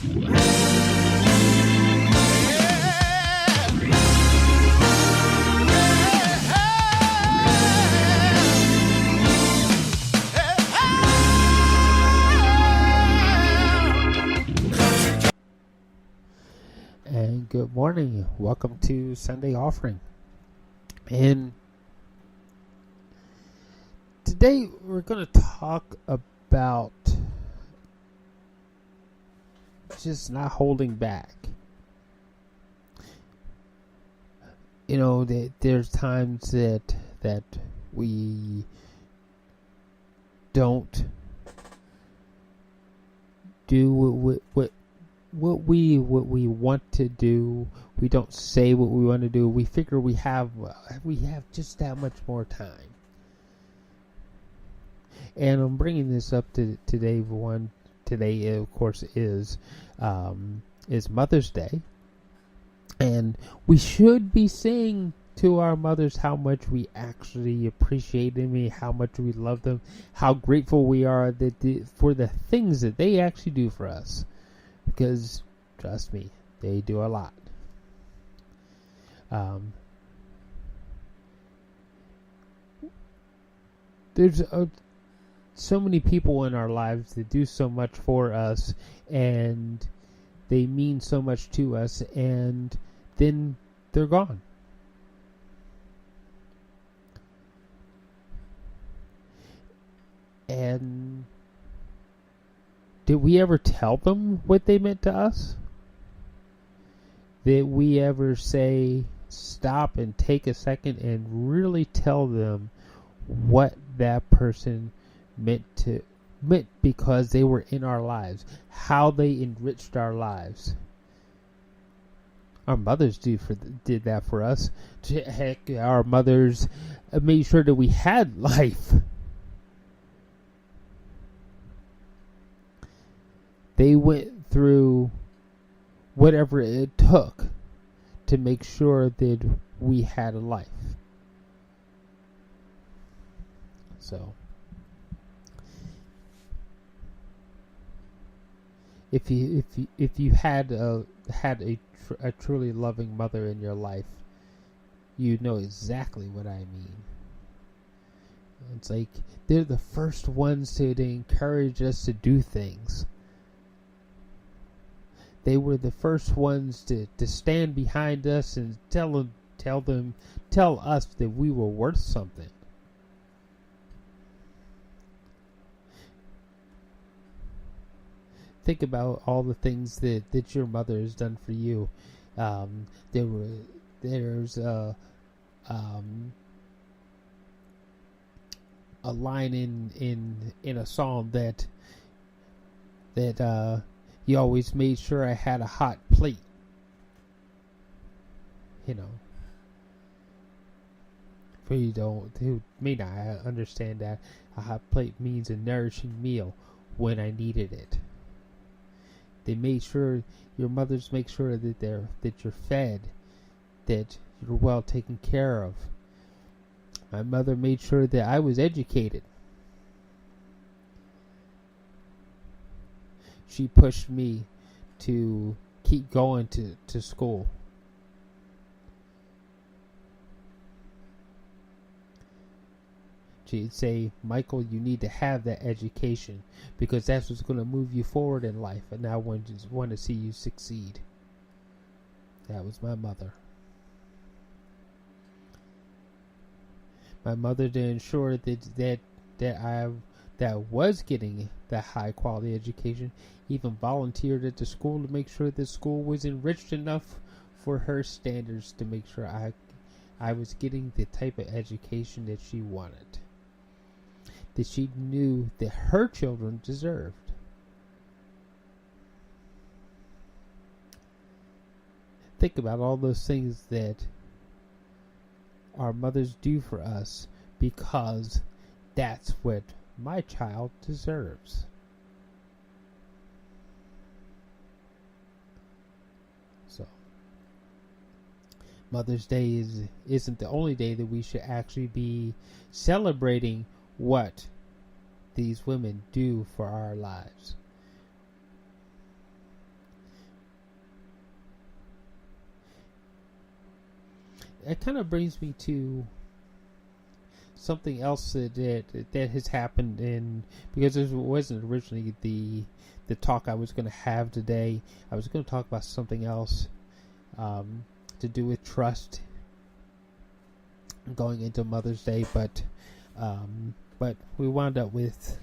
And good morning. Welcome to Sunday Offering. And today we're going to talk about just not holding back. You know, there's times that we don't do what we want to do. We don't say what we want to do. We figure we have just that much more time. And I'm bringing this up to today. Today, of course, is Mother's Day, and we should be saying to our mothers how much we actually appreciate them, how much we love them, how grateful we are for the things that they actually do for us. Because, trust me, they do a lot. There's so many people in our lives that do so much for us, and they mean so much to us, and then they're gone. And did we ever tell them what they meant to us? Did we ever say, stop and take a second and really tell them what that person meant because they were in our lives, how they enriched our lives? Our mothers did that for us. Heck, our mothers made sure that we had life. They went through whatever it took to make sure that we had a life. So, if you had a truly loving mother in your life, you know exactly what I mean. It's like they're the first ones to encourage us to do things. They were the first ones to stand behind us and tell us that we were worth something. Think about all the things that your mother has done for you. There's a line in a song that you always made sure I had a hot plate. You know, for you who may not understand that, a hot plate means a nourishing meal when I needed it. They made sure, your mothers make sure that you're fed, that you're well taken care of. My mother made sure that I was educated. She pushed me to keep going to school. She'd say, Michael, you need to have that education because that's what's going to move you forward in life, and I want to see you succeed. That was my mother. My mother to ensure that I was getting that high quality education, even volunteered at the school to make sure the school was enriched enough for her standards to make sure I was getting the type of education that she wanted, that she knew that her children deserved. Think about all those things that our mothers do for us because that's what my child deserves. So, Mother's Day isn't the only day that we should actually be celebrating what these women do for our lives. it kind of brings me to something else that has happened because this wasn't originally the talk I was going to have today. I was going to talk about something else to do with trust going into Mother's Day, but we wound up with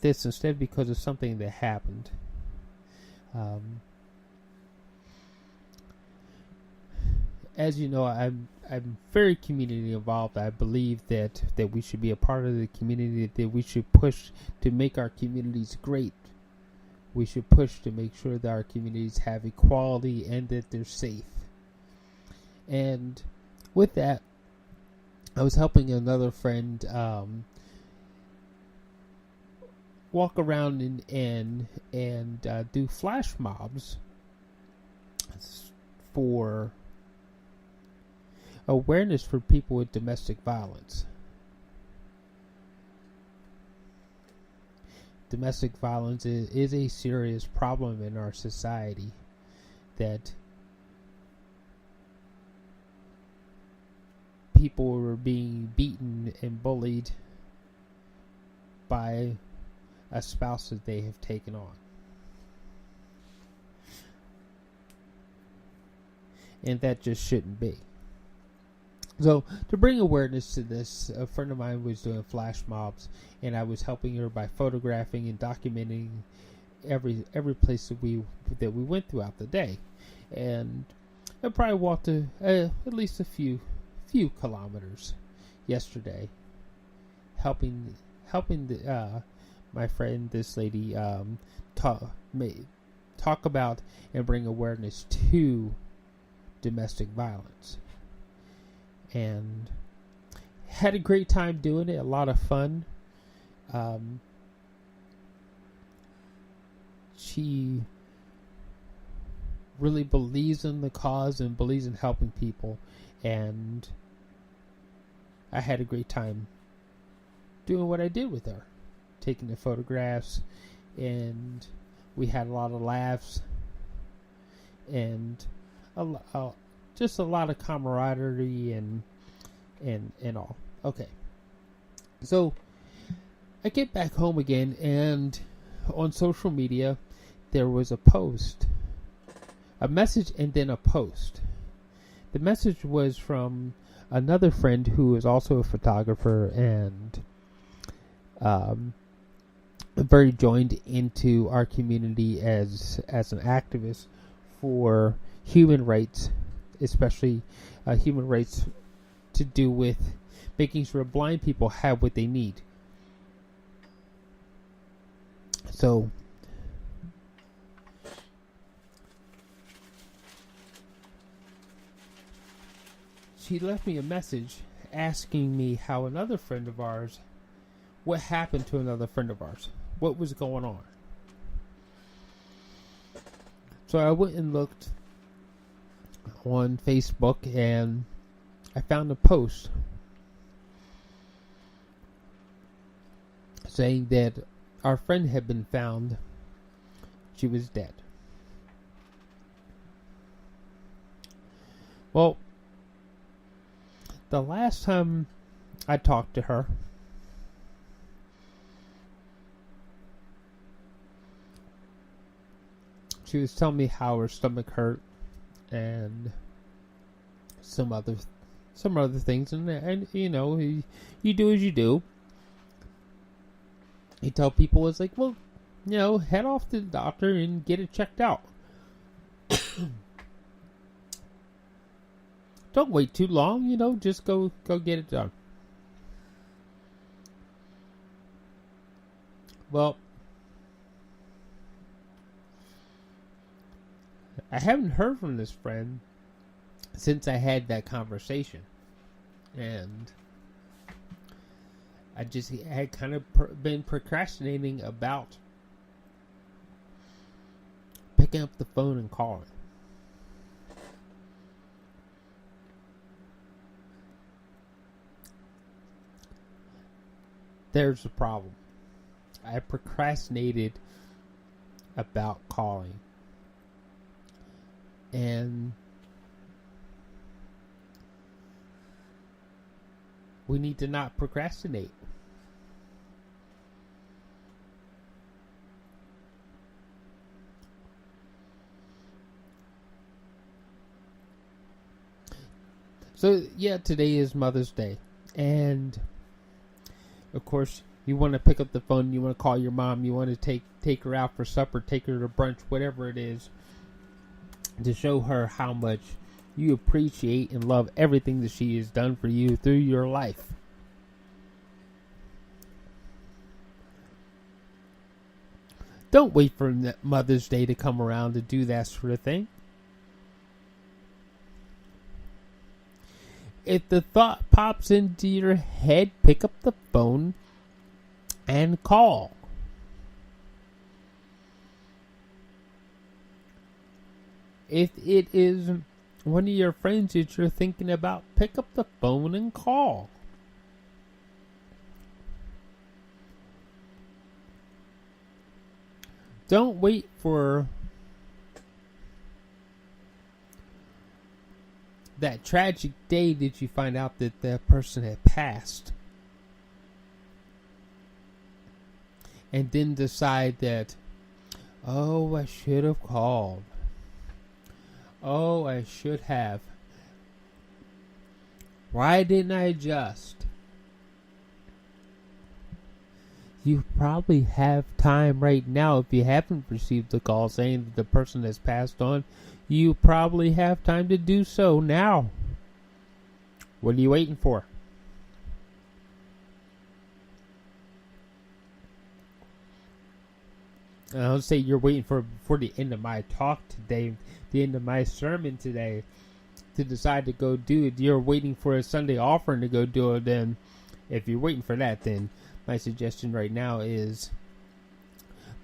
this instead because of something that happened. As you know, I'm very community involved. I believe that we should be a part of the community, that we should push to make our communities great. We should push to make sure that our communities have equality and that they're safe. And with that, I was helping another friend walk around and do flash mobs for awareness for people with domestic violence. Domestic violence is a serious problem in our society that people are being beaten and bullied by a spouse that they have taken on. And that just shouldn't be. So, to bring awareness to this, a friend of mine was doing flash mobs, and I was helping her by photographing and documenting every place that we went throughout the day. And I probably walked at least a few kilometers yesterday, helping my friend, this lady, talk about and bring awareness to domestic violence. And had a great time doing it, a lot of fun. She really believes in the cause and believes in helping people, and I had a great time doing what I did with her, taking the photographs, and we had a lot of laughs and just a lot of camaraderie and all. Okay, so I get back home again, and on social media there was a message, and then a post. The message was from another friend who is also a photographer and very joined into our community as an activist for human rights, especially human rights to do with making sure blind people have what they need. So she left me a message asking me how another friend of ours, what happened to another friend of ours, what was going on. So I went and looked on Facebook, and I found a post saying that our friend had been found. She was dead. Well, the last time I talked to her, she was telling me how her stomach hurt and some other things, and you know, you do as you do. You tell people, it's like, well, you know, head off to the doctor and get it checked out. Don't wait too long, you know, just go get it done. Well, I haven't heard from this friend since I had that conversation, and I just had kind of been procrastinating about picking up the phone and calling. There's the problem. I procrastinated about calling. And we need to not procrastinate. So, yeah, today is Mother's Day. And, of course, you want to pick up the phone, you want to call your mom, you want to take her out for supper, take her to brunch, whatever it is, to show her how much you appreciate and love everything that she has done for you through your life. Don't wait for Mother's Day to come around to do that sort of thing. If the thought pops into your head, pick up the phone and call. If it is one of your friends that you're thinking about, pick up the phone and call. Don't wait for that tragic day that you find out that the person had passed, and then decide that, oh, I should have called. Oh, I should have. Why didn't I just? You probably have time right now. If you haven't received the call saying that the person has passed on, you probably have time to do so now. What are you waiting for? I don't say you're waiting for the end of my talk today, the end of my sermon today, to decide to go do it. You're waiting for a Sunday offering to go do it. Then, if you're waiting for that, then my suggestion right now is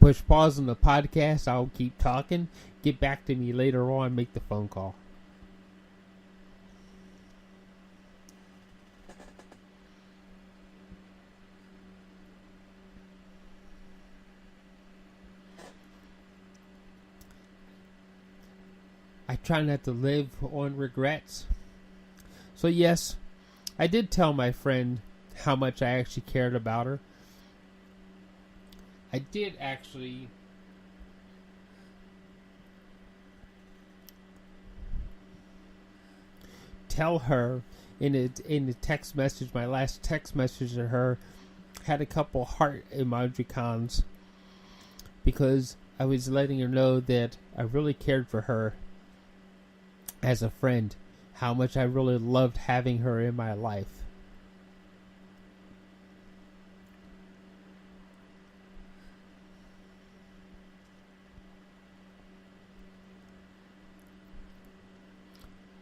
push pause on the podcast. I'll keep talking. Get back to me later on. Make the phone call. I try not to live on regrets. So yes, I did tell my friend how much I actually cared about her. I did actually tell her in a text message. My last text message to her had a couple heart emojicons because I was letting her know that I really cared for her as a friend, how much I really loved having her in my life.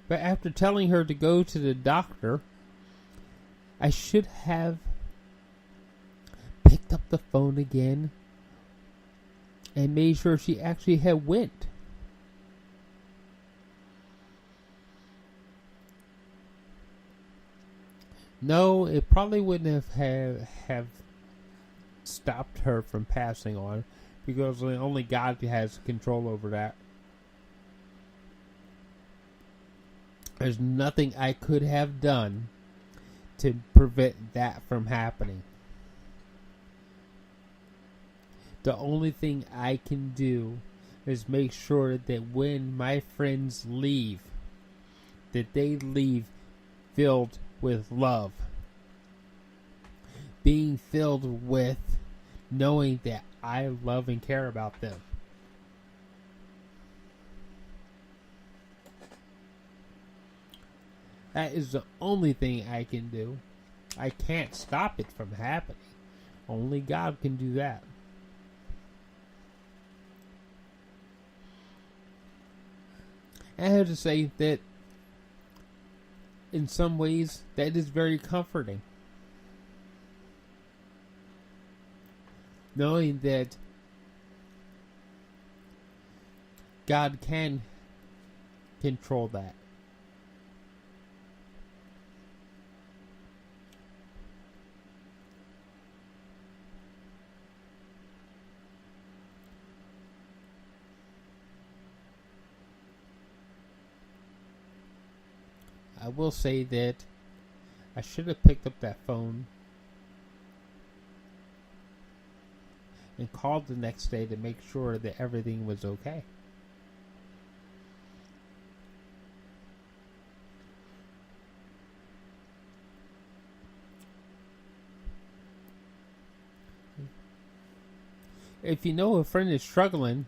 But after telling her to go to the doctor, I should have picked up the phone again and made sure she actually had went. No, it probably wouldn't have stopped her from passing on, because only God has control over that. There's nothing I could have done to prevent that from happening. The only thing I can do is make sure that when my friends leave, that they leave filled with love. Being filled with knowing that I love and care about them. That is the only thing I can do. I can't stop it from happening. Only God can do that. I have to say that in some ways, that is very comforting. Knowing that God can control that. I will say that I should have picked up that phone and called the next day to make sure that everything was okay. If you know a friend is struggling,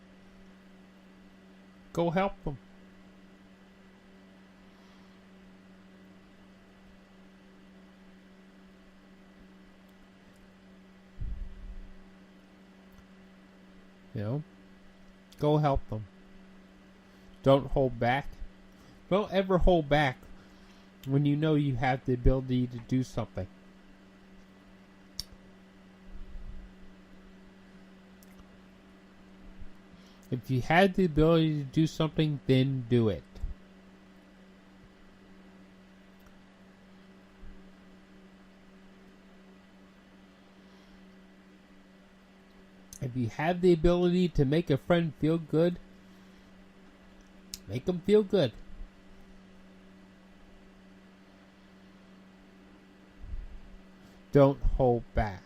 go help them. You know, go help them. Don't hold back. Don't ever hold back when you know you have the ability to do something. If you had the ability to do something, then do it. If you have the ability to make a friend feel good, make them feel good. Don't hold back.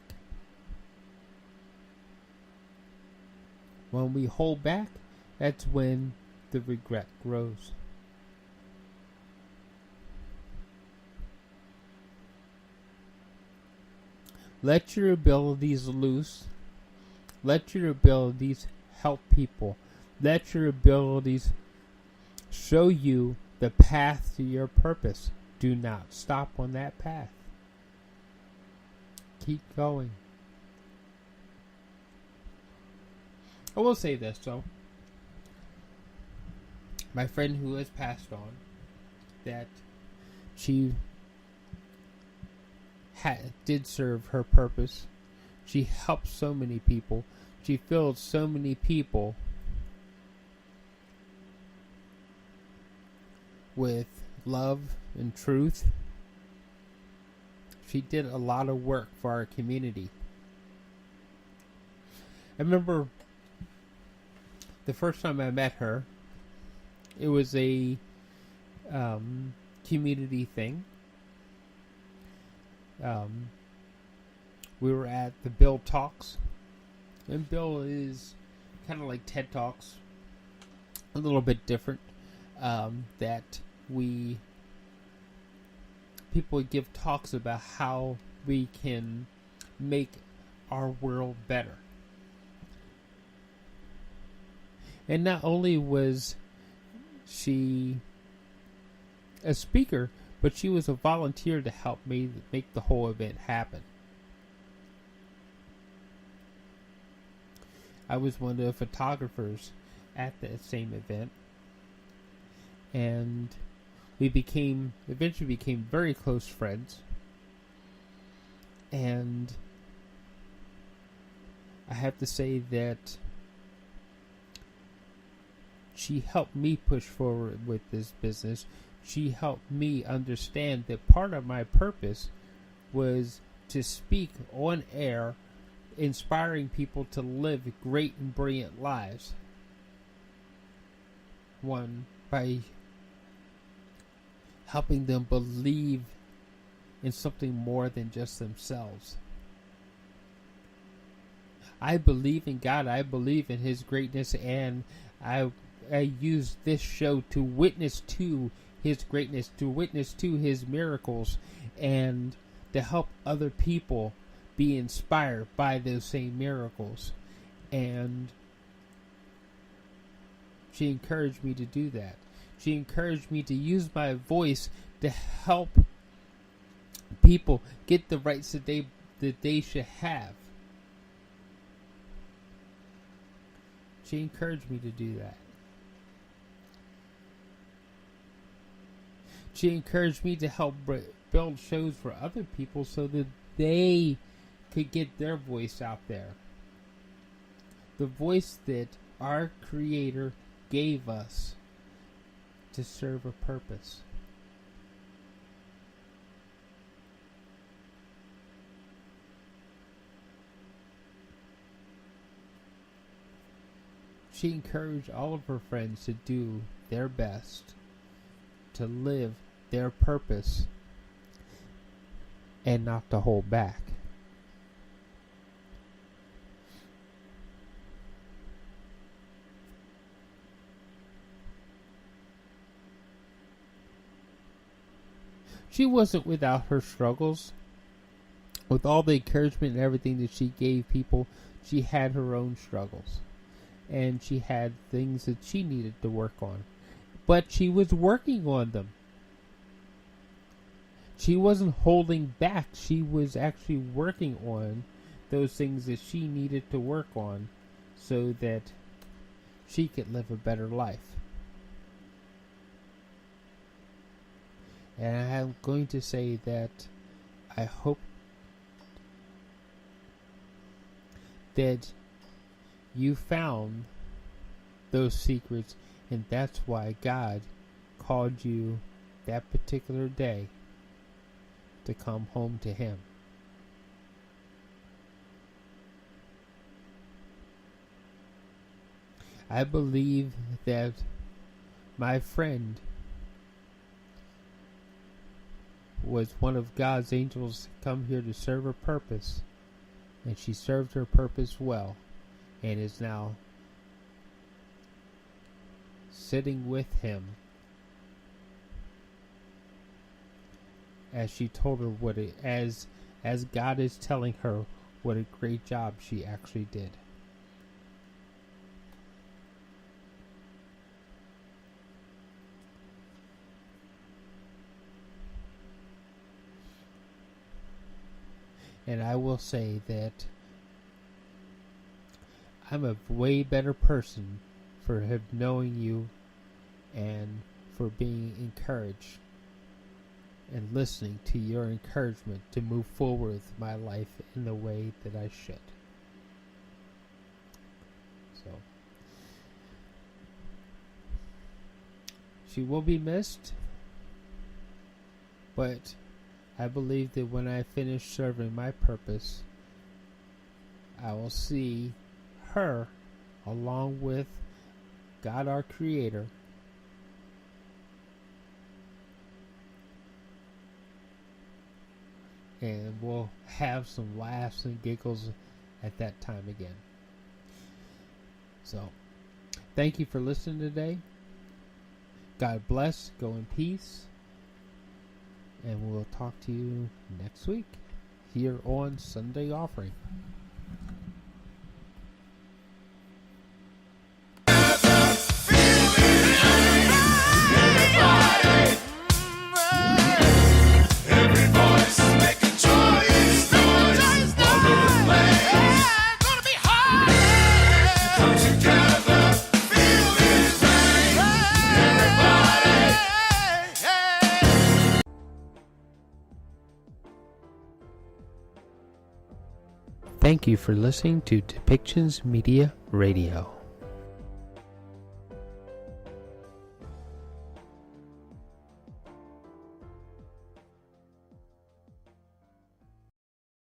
When we hold back, that's when the regret grows. Let your abilities loose. Let your abilities help people. Let your abilities show you the path to your purpose. Do not stop on that path. Keep going. I will say this, though. My friend who has passed on, that she did serve her purpose. She helped so many people. She filled so many people with love and truth. She did a lot of work for our community. I remember the first time I met her, it was a community thing. We were at the Bill Talks. And Bill is kind of like TED Talks. A little bit different. That people give talks about how we can make our world better. And not only was she a speaker, but she was a volunteer to help me make the whole event happen. I was one of the photographers at that same event. And we eventually became very close friends. And I have to say that she helped me push forward with this business. She helped me understand that part of my purpose was to speak on air, inspiring people to live great and brilliant lives. One, by helping them believe in something more than just themselves. I believe in God. I believe in His greatness, and I use this show to witness to His greatness, to witness to His miracles, and to help other people be inspired by those same miracles. And she encouraged me to do that. She encouraged me to use my voice to help people get the rights that they should have. She encouraged me to do that. She encouraged me to help build shows for other people so that they could get their voice out there. The voice that our Creator gave us to serve a purpose. She encouraged all of her friends to do their best to live their purpose. and not to hold back. She wasn't without her struggles. With all the encouragement and everything that she gave people, she had her own struggles. And she had things that she needed to work on. But she was working on them. She wasn't holding back. She was actually working on those things that she needed to work on so that she could live a better life. And I'm going to say that I hope that you found those secrets, and that's why God called you that particular day to come home to Him. I believe that my friend was one of God's angels come here to serve her purpose, and she served her purpose well, and is now sitting with Him as she told her what it, as God is telling her what a great job she actually did. And I will say that I'm a way better person for knowing you and for being encouraged and listening to your encouragement to move forward with my life in the way that I should. So, she will be missed, but I believe that when I finish serving my purpose, I will see her along with God our Creator and we'll have some laughs and giggles at that time again. So, thank you for listening today. God bless. Go in peace. And we'll talk to you next week here on Sunday Offering. Thank you for listening to Depictions Media Radio.